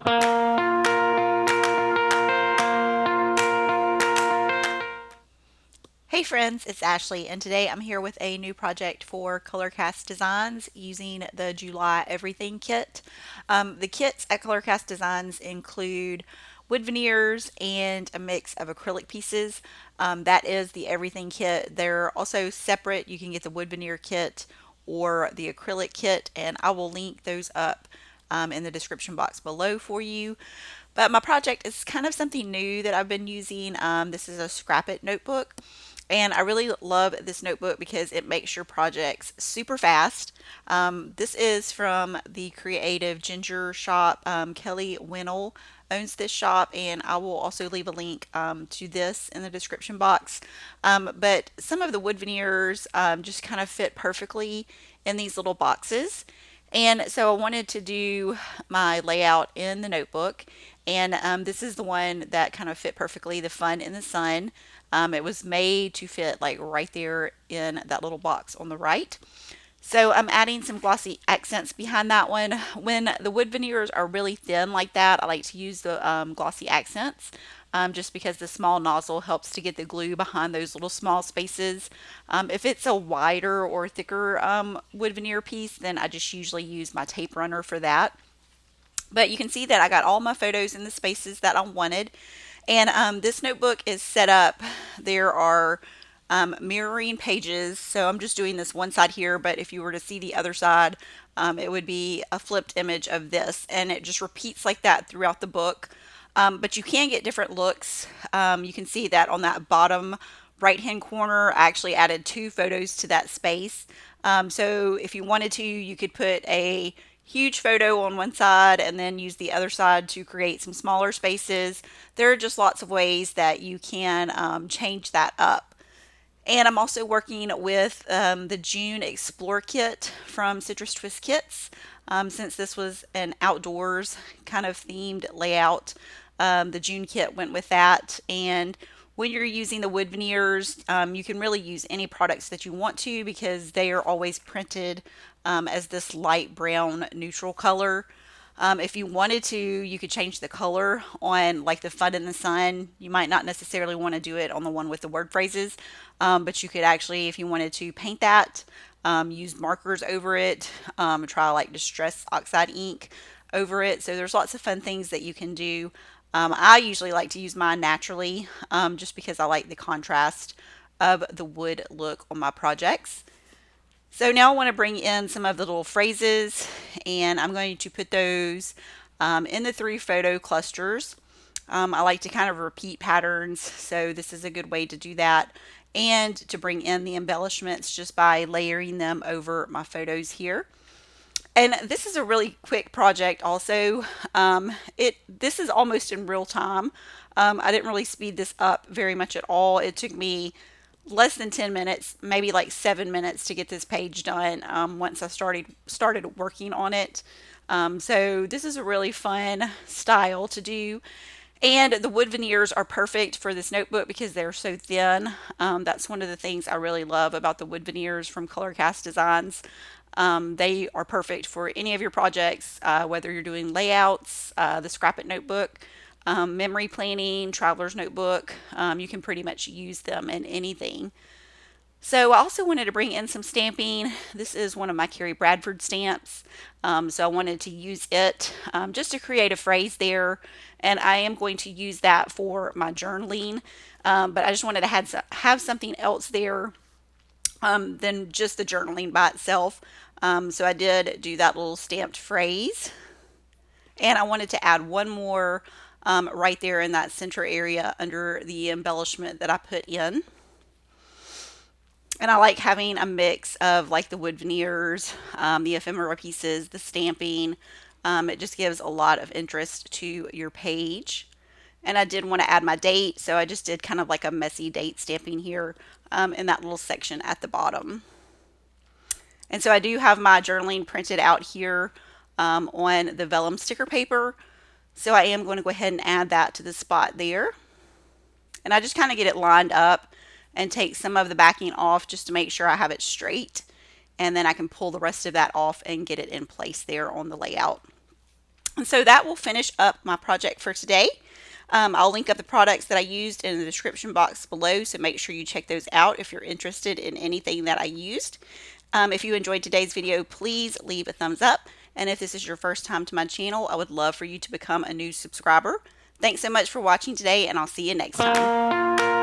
Hey friends, it's Ashley, and today I'm here with a new project for Colorcast Designs using the July Everything kit. The kits at Colorcast Designs include wood veneers and a mix of acrylic pieces. That is the Everything kit. They're also separate. You can get the wood veneer kit or the acrylic kit, and I will link those up in the description box below for you. But my project is kind of something new that I've been using. This is a Scrapbook notebook. And I really love this notebook because it makes your projects super fast. This is from the Creative Ginger shop. Kelly Winnell owns this shop, and I will also leave a link to this in the description box. But some of the wood veneers just kind of fit perfectly in these little boxes. And so I wanted to do my layout in the notebook. And this is the one that kind of fit perfectly, the fun in the sun. It was made to fit like right there in that little box on the right. So I'm adding some glossy accents behind that one. When the wood veneers are really thin like that, I like to use the glossy accents just because the small nozzle helps to get the glue behind those little small spaces. If it's a wider or thicker wood veneer piece, then I just usually use my tape runner for that. But you can see that I got all my photos in the spaces that I wanted. And this notebook is set up. There are mirroring pages. So I'm just doing this one side here, but if you were to see the other side, it would be a flipped image of this. And it just repeats like that throughout the book. But you can get different looks. You can see that on that bottom right hand corner, I actually added two photos to that space. So if you wanted to, you could put a huge photo on one side and then use the other side to create some smaller spaces. There are just lots of ways that you can change that up. And I'm also working with the June Explore kit from Citrus Twist Kits. Since this was an outdoors kind of themed layout, the June kit went with that. And when you're using the wood veneers, you can really use any products that you want to because they are always printed as this light brown neutral color. If you wanted to, you could change the color on like the fun in the sun. You might not necessarily want to do it on the one with the word phrases, but you could actually, if you wanted to paint that, use markers over it, try like distress oxide ink over it. So there's lots of fun things that you can do. I usually like to use mine naturally just because I like the contrast of the wood look on my projects. So now I want to bring in some of the little phrases and I'm going to put those in the three photo clusters. I like to kind of repeat patterns, so this is a good way to do that and to bring in the embellishments just by layering them over my photos here. And this is a really quick project also. This is almost in real time. I didn't really speed this up very much at all. It took me less than 10 minutes, maybe like 7 minutes to get this page done once I started working on it. So this is a really fun style to do. And the wood veneers are perfect for this notebook because they're so thin. That's one of the things I really love about the wood veneers from Colorcast Designs. They are perfect for any of your projects, whether you're doing layouts, the Scrapbook notebook, memory planning, traveler's notebook. You can pretty much use them in anything. So I also wanted to bring in some stamping. This is one of my Carrie Bradford stamps. So I wanted to use it just to create a phrase there. And I am going to use that for my journaling. But I just wanted to have something else there than just the journaling by itself. So I did do that little stamped phrase. And I wanted to add one more right there in that center area under the embellishment that I put in. And I like having a mix of like the wood veneers, the ephemera pieces, the stamping. It just gives a lot of interest to your page. And I did want to add my date, so I just did kind of like a messy date stamping here in that little section at the bottom. And so I do have my journaling printed out here on the vellum sticker paper. So I am going to go ahead and add that to the spot there. And I just kind of get it lined up and take some of the backing off just to make sure I have it straight. And then I can pull the rest of that off and get it in place there on the layout. And so that will finish up my project for today. I'll link up the products that I used in the description box below, so make sure you check those out if you're interested in anything that I used. If you enjoyed today's video, please leave a thumbs up. And if this is your first time to my channel, I would love for you to become a new subscriber. Thanks so much for watching today, and I'll see you next time.